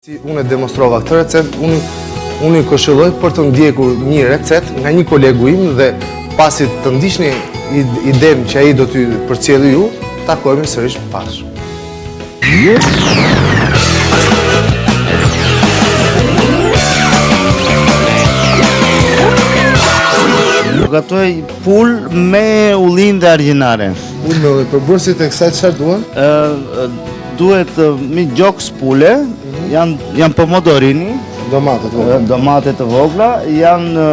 Si unë e demonstrova këtë recet, unë i këshilloj për të ndjekur një recet nga një kolegu im dhe pasi të ndiqni idenë që ai do t'ju përcjellë ju, takohemi sërish pas. Gatoj pul me ullin dhe argjinare. Unë me përbërësit e kësaj çfarë duhen? Duhet mi gjoks pule, janë pomodorini, domate të vogla, janë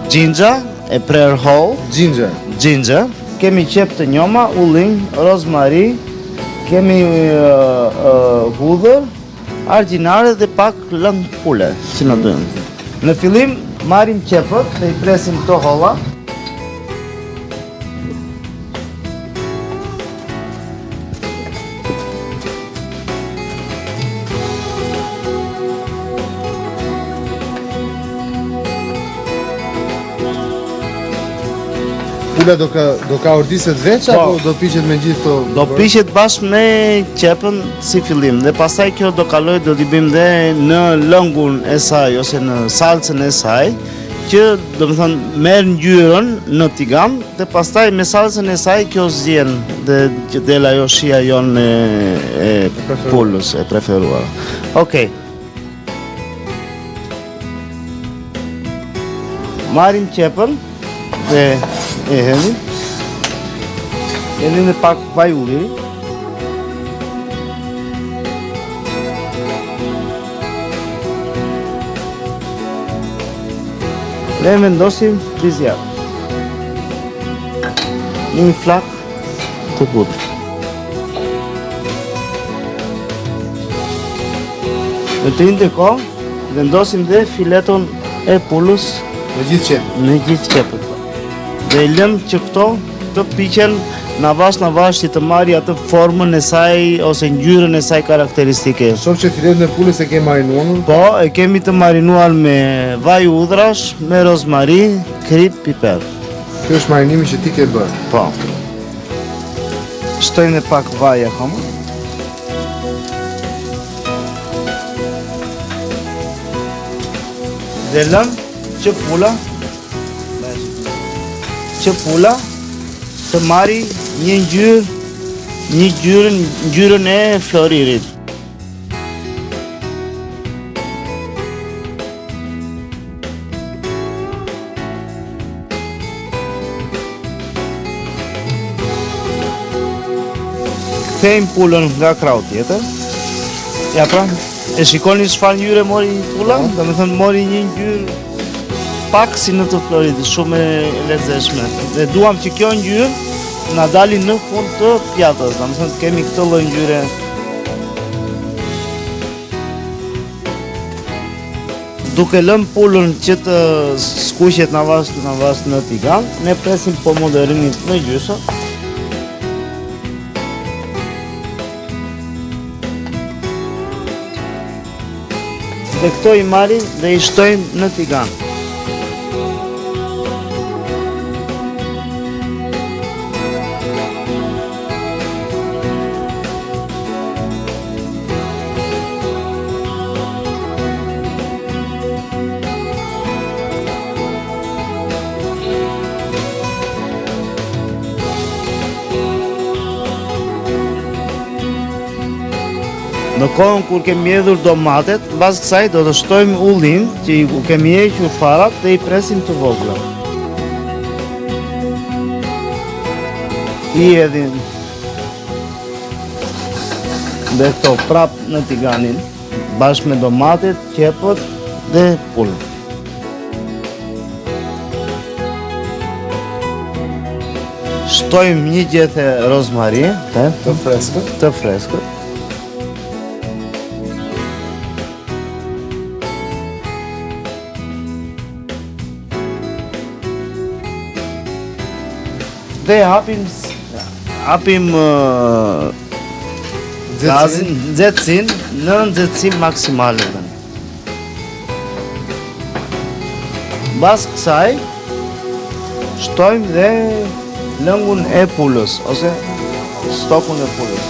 gjinxha e prer whole, ginger, kemi qep të njoma, ullin, rozmari, kemi hudhër, argjinare dhe pak lëng pule, që në dojmë. Në fillim marrim qepët dhe i presim këto holla. Pula do ka ordiset veç apo do piqet me gjithë këto? Do piqet bashkë me qepën si fillim dhe pastaj kjo do kaloj do t'i bëjmë dhe në lëngun e saj ose në salcën e saj që do të thënë merr ngjyrën në tigan dhe pastaj me salcën e saj kjo zjen dhe që del ajo shija jonë e pulës e preferuar. Okej. Marrim qepën dhe e hedhim dhe pak vaj ulli. Dhe vendosim frizjar. Një flak të butë. Në të ndërkohë vendosim dhe fileton e pulës Me gjithë qepët. Dhe lëm që këto të piqen në avash që të marri atë formën e saj ose ngjyrën e saj karakteristike. Shoh që filetën e pulës e kemi marinuar? Po, e kemi të marinuar me vaj udrash, me rozmari, krip, piper. Kjo është marinimi që ti ke bërë? Po. Shtojmë dhe pak vaj akoma. Dhe lëm që pula të marri një ngjyrën e floririt. Kthejmë pulën nga krau tjetër. Ja pra, e shikoni çfarë ngjyre mori pula? Domethënë mori një ngjyrë pak si në të florit, shumë e lezetshme. Dhe duam që kjo ngjyrë na dalin në fund të pjatës, domethënë kemi këtë lloj ngjyre. Duke lënë pulën që të skuqet në avash në tigan, ne presim pomodorinë në gjysmë. Dhe këto i marrim dhe i shtojmë në tigan. Në kohën kur kemi hedhur domatet, mbas kësaj do të shtojmë ullin që i kemi hequr farat dhe i presim të vogla. I hedhim dhe këto prap në tiganin, bashkë me domatet, qepët dhe pulën. Shtojmë një gjethe rozmari të freskët. Dhe hapim gazin, nxehtësinë në nxehtësi maksimale. Mbas kësaj shtojmë dhe lëngun e pulës ose stokun e pulës.